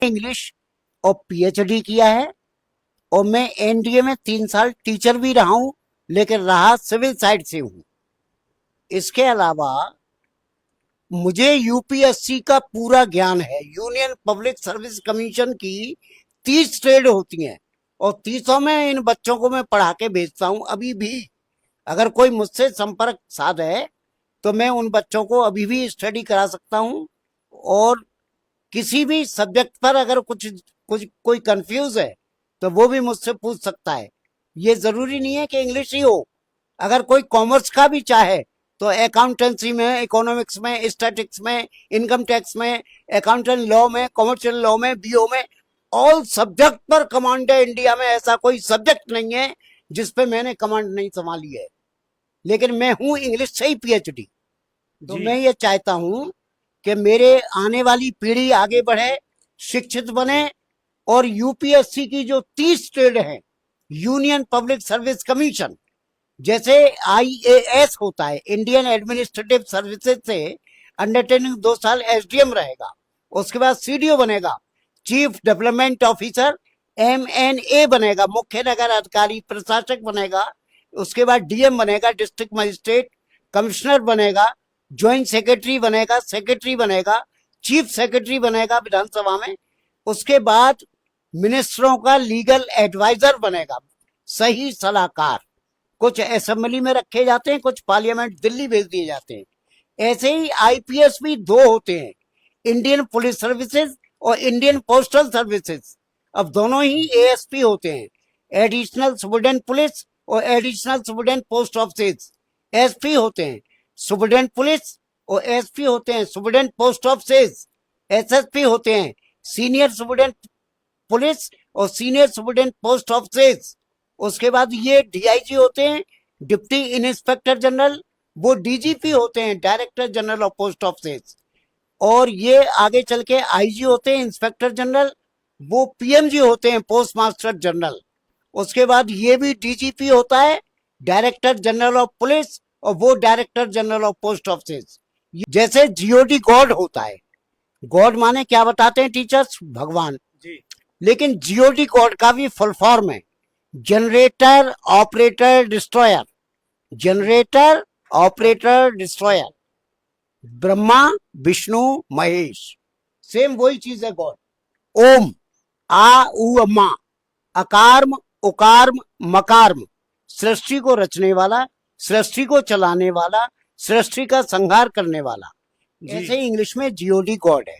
English और PhD किया है, और मैं एनडीए में 3 साल टीचर भी रहा हूं, लेकिन रहा सिविल साइड से हूं। इसके अलावा मुझे यूपीएससी का पूरा ज्ञान है। यूनियन पब्लिक सर्विस कमीशन की 30 ट्रेड होती हैं, और 30 में इन बच्चों को मैं पढ़ा के भेजता हूं अभी भी। अगर कोई मुझसे संपर्क साधे तो मैं उन बच्चों को अभी भी स्टडी करा सकता हूं। और किसी भी सब्जेक्ट पर अगर कोई कंफ्यूज है तो वो भी मुझसे पूछ सकता है। ये जरूरी नहीं है कि इंग्लिश ही हो। अगर कोई कॉमर्स का भी चाहे तो अकाउंटेंसी में, इकोनॉमिक्स में, स्टैटिक्स में, इनकम टैक्स में, अकाउंटेंट लॉ में, कमर्शियल लॉ में, बीओ में, ऑल सब्जेक्ट पर कमांड है इंडिया में। ऐसा कोई सब्जेक्ट नहीं है जिसपे मैंने कमांड नहीं संभाली है। लेकिन मैं हूं इंग्लिश से ही पीएचडी। तो मैं ये चाहता हूं कि मेरे आने वाली पीढ़ी आगे बढ़े, शिक्षित बने, और यूपीएससी की जो 30 ट्रेड है, यूनियन पब्लिक सर्विस कमीशन, जैसे आईएएस होता है, इंडियन एडमिनिस्ट्रेटिव सर्विसेज से अंडरटेकिंग 2 साल एसडीएम रहेगा, उसके बाद सीडीओ बनेगा, चीफ डेवलपमेंट ऑफिसर, एमएनए बनेगा, मुख्य नगर अधिकारी प्रशासक बनेगा, उसके बाद डीएम बनेगा, डिस्ट्रिक्ट मजिस्ट्रेट, कमिश्नर बनेगा, ज्वाइंट सेक्रेटरी बनेगा, सेक्रेटरी बनेगा, चीफ सेक्रेटरी बनेगा विधानसभा में, उसके बाद मिनिस्टरों का लीगल एडवाइजर बनेगा, सही सलाहकार। कुछ असेंबली में रखे जाते हैं, कुछ पार्लियामेंट दिल्ली भेज दिए जाते हैं। ऐसे ही आईपीएस भी 2 होते हैं, इंडियन पुलिस सर्विसेज और इंडियन पोस्टल सर्विसेज। अब दोनों ही एएसपी होते हैं, एडिशनल सुपरिटेंडेंट पुलिस और additional superintendent post office. SP होते हैं सुपरिटेंडेंट पुलिस, और एसपी होते हैं सुपरिटेंडेंट पोस्ट ऑफिस। एसएसपी होते हैं सीनियर सुपरिटेंडेंट पुलिस और सीनियर सुपरिटेंडेंट पोस्ट ऑफिस। उसके बाद ये डीआईजी होते हैं, डिप्टी इंस्पेक्टर जनरल, वो डीजीपी होते हैं, director general of post office. और ये आगे चल के आईजी होते हैं, इंस्पेक्टर जनरल, वो पीएमजी होते हैं, पोस्ट मास्टर जनरल। उसके बाद ये भी डीजीपी होता है, डायरेक्टर जनरल ऑफ पुलिस, और वो director general of post office. जैसे जीओडी गॉड होता है, गॉड माने क्या बताते हैं टीचर्स? भगवान जी। लेकिन जीओडी गॉड का भी फुल फॉर्म है generator operator destroyer. Generator operator destroyer, Brahma Vishnu Mahesh, same वही चीज है गॉड। ओम, आ उ अम्मा, अकार्म उकार्म मकार्म, सृष्टि को रचने वाला, सृष्टि को चलाने वाला, सृष्टि का संहार करने वाला। ऐसे इंग्लिश में जीओडी गॉड है।